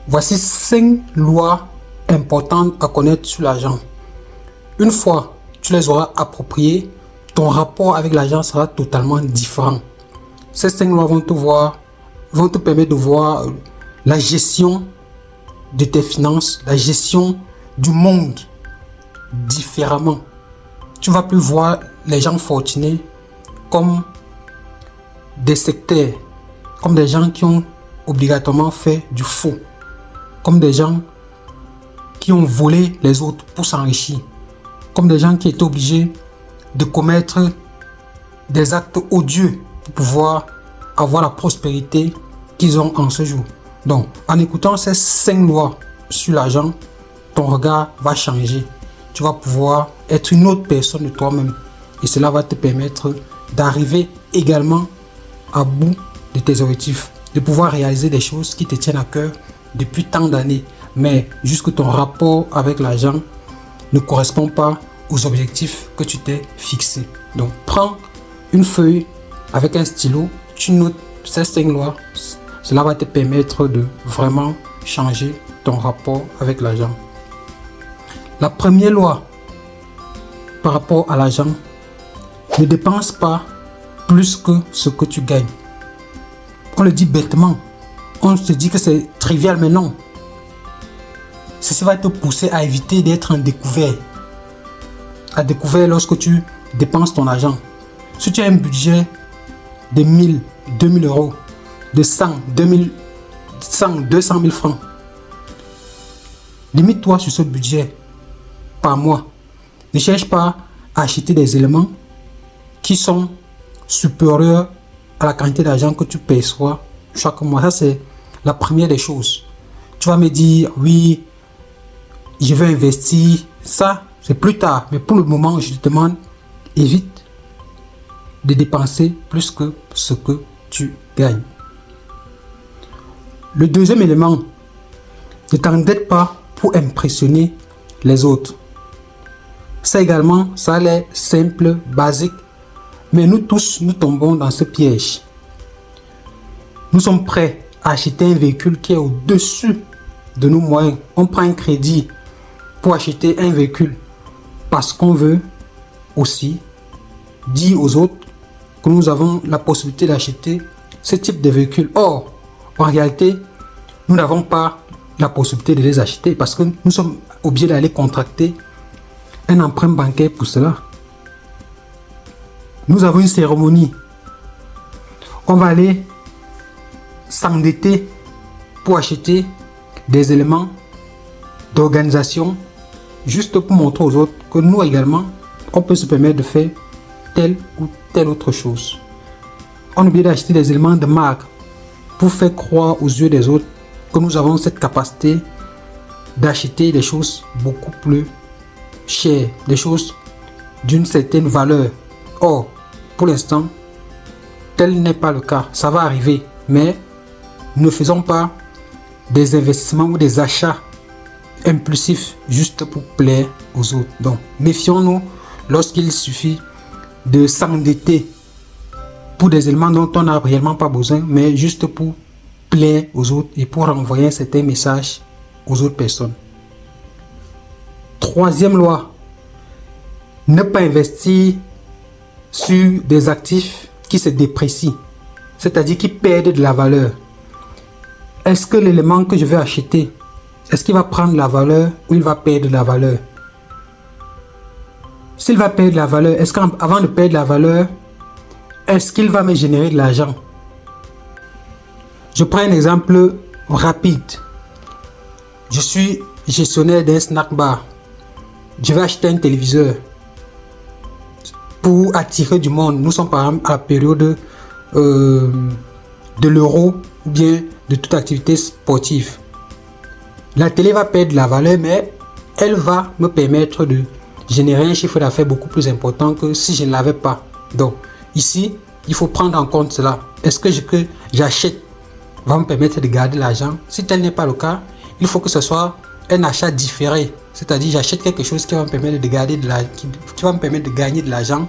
Voici 5 lois importantes à connaître sur l'argent. Une fois tu les auras appropriées, ton rapport avec l'argent sera totalement différent. Ces 5 lois vont te permettre de voir la gestion de tes finances, la gestion du monde différemment. Tu ne vas plus voir les gens fortunés comme des sectaires, comme des gens qui ont obligatoirement fait du faux, comme des gens qui ont volé les autres pour s'enrichir, comme des gens qui étaient obligés de commettre des actes odieux pour pouvoir avoir la prospérité qu'ils ont en ce jour. Donc, en écoutant ces 5 lois sur l'argent, ton regard va changer. Tu vas pouvoir être une autre personne de toi-même. Et cela va te permettre d'arriver également à bout de tes objectifs, de pouvoir réaliser des choses qui te tiennent à cœur depuis tant d'années. Mais jusque ton rapport avec l'argent ne correspond pas aux objectifs que tu t'es fixés. Donc, prends une feuille avec un stylo, tu notes ces 5 lois. Cela va te permettre de vraiment changer ton rapport avec l'argent. La première loi par rapport à l'argent, ne dépense pas plus que ce que tu gagnes. On le dit bêtement, on se dit que c'est trivial, mais non. Ceci va te pousser à éviter d'être en découvert. À découvert lorsque tu dépenses ton argent. Si tu as un budget de 1000, 2000 euros, de 100, 2000, 100, 200 000 francs, limite-toi sur ce budget par mois. Ne cherche pas à acheter des éléments qui sont supérieurs à la quantité d'argent que tu perçois chaque mois. Ça, c'est la première des choses. Tu vas me dire, oui, je vais investir. Ça, c'est plus tard. Mais pour le moment, je te demande, évite de dépenser plus que ce que tu gagnes. Le deuxième élément, ne t'endette pas pour impressionner les autres. Ça également, ça a l'air simple, basique, mais nous tous, nous tombons dans ce piège. Nous sommes prêts à acheter un véhicule qui est au-dessus de nos moyens. On prend un crédit pour acheter un véhicule parce qu'on veut aussi dire aux autres que nous avons la possibilité d'acheter ce type de véhicule. Or, en réalité, nous n'avons pas la possibilité de les acheter parce que nous sommes obligés d'aller contracter un emprunt bancaire pour cela. Nous avons une cérémonie. On va aller s'endetter pour acheter des éléments d'organisation juste pour montrer aux autres que nous également, on peut se permettre de faire telle ou telle autre chose. On oublie d'acheter des éléments de marque pour faire croire aux yeux des autres que nous avons cette capacité d'acheter des choses beaucoup plus chères, des choses d'une certaine valeur. Or, pour l'instant, tel n'est pas le cas. Ça va arriver, mais ne faisons pas des investissements ou des achats impulsifs juste pour plaire aux autres. Donc, méfions-nous lorsqu'il suffit de s'endetter pour des éléments dont on n'a réellement pas besoin, mais juste pour plaire aux autres et pour envoyer un certain message aux autres personnes. Troisième loi, ne pas investir sur des actifs qui se déprécient, c'est-à-dire qui perdent de la valeur. Est-ce que l'élément que je vais acheter, est-ce qu'il va prendre la valeur ou il va perdre de la valeur? S'il va perdre de la valeur, est-ce qu'avant de perdre la valeur, est-ce qu'il va me générer de l'argent? Je prends un exemple rapide. Je suis gestionnaire d'un snack bar. Je vais acheter un téléviseur pour attirer du monde. Nous sommes par exemple à la période de l'euro ou bien de toute activité sportive. La télé va perdre de la valeur, mais elle va me permettre de générer un chiffre d'affaires beaucoup plus important que si je ne l'avais pas. Donc ici, il faut prendre en compte cela. Est-ce que ce que j'achète va me permettre de garder l'argent? Si tel n'est pas le cas, il faut que ce soit un achat différé. C'est-à-dire, j'achète quelque chose qui va me permettre de garder qui va me permettre de gagner de l'argent.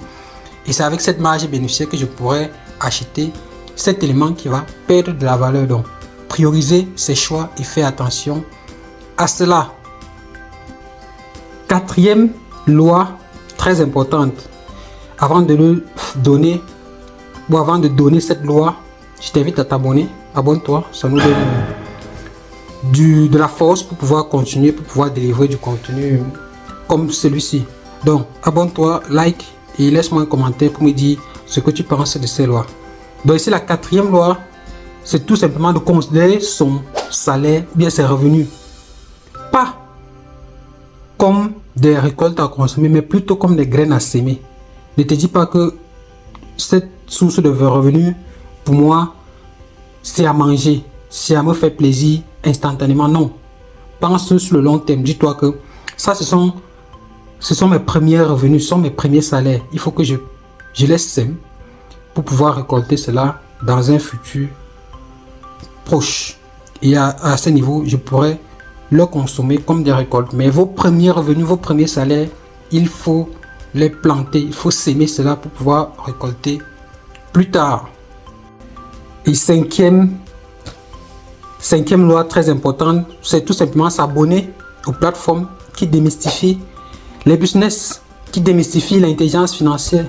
Et c'est avec cette marge bénéficiaire que je pourrais acheter cet élément qui va perdre de la valeur. Donc, prioriser ses choix et faire attention à cela. Quatrième loi très importante. Avant de le donner, ou avant de donner cette loi, je t'invite à t'abonner. Abonne-toi, ça nous donne de la force pour pouvoir continuer, pour pouvoir délivrer du contenu comme celui-ci. Donc, abonne-toi, like et laisse-moi un commentaire pour me dire ce que tu penses de ces lois. Donc ici, la quatrième loi, c'est tout simplement de considérer son salaire ou bien ses revenus, pas comme des récoltes à consommer, mais plutôt comme des graines à s'aimer. Ne te dis pas que cette source de revenus, pour moi, c'est à manger, c'est à me faire plaisir instantanément. Non. Pense sur le long terme. Dis-toi que ça, ce sont mes premiers revenus, ce sont mes premiers salaires. Il faut que je les sème pour pouvoir récolter cela dans un futur proche. Et à ce niveau, je pourrais le consommer comme des récoltes. Mais vos premiers revenus, vos premiers salaires, il faut les planter. Il faut s'aimer cela pour pouvoir récolter plus tard. Et cinquième loi très importante, c'est tout simplement s'abonner aux plateformes qui démystifient les business, qui démystifient l'intelligence financière,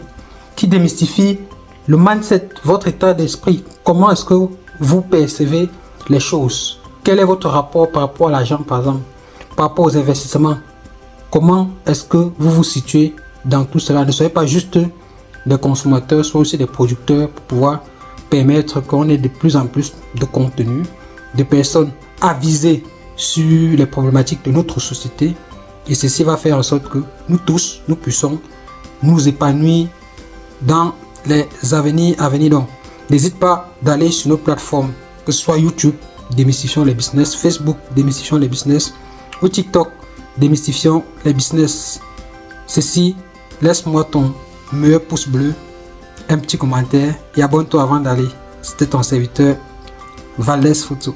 qui démystifient le mindset, votre état d'esprit. Comment est-ce que vous percevez les choses? Quel est votre rapport par rapport à l'argent, par exemple, par rapport aux investissements? Comment est-ce que vous vous situez dans tout cela? Ne soyez pas juste des consommateurs, soyez aussi des producteurs pour pouvoir permettre qu'on ait de plus en plus de contenu, de personnes avisées sur les problématiques de notre société. Et ceci va faire en sorte que nous tous, nous puissions nous épanouir dans les avenirs à venir. Donc, n'hésite pas d'aller sur nos plateformes, que ce soit YouTube, Démystifions les business, Facebook, Démystifions les business, ou TikTok, Démystifions les business. Ceci, laisse-moi ton meilleur pouce bleu, un petit commentaire et abonne-toi avant d'aller. C'était ton serviteur, Valdez Photo.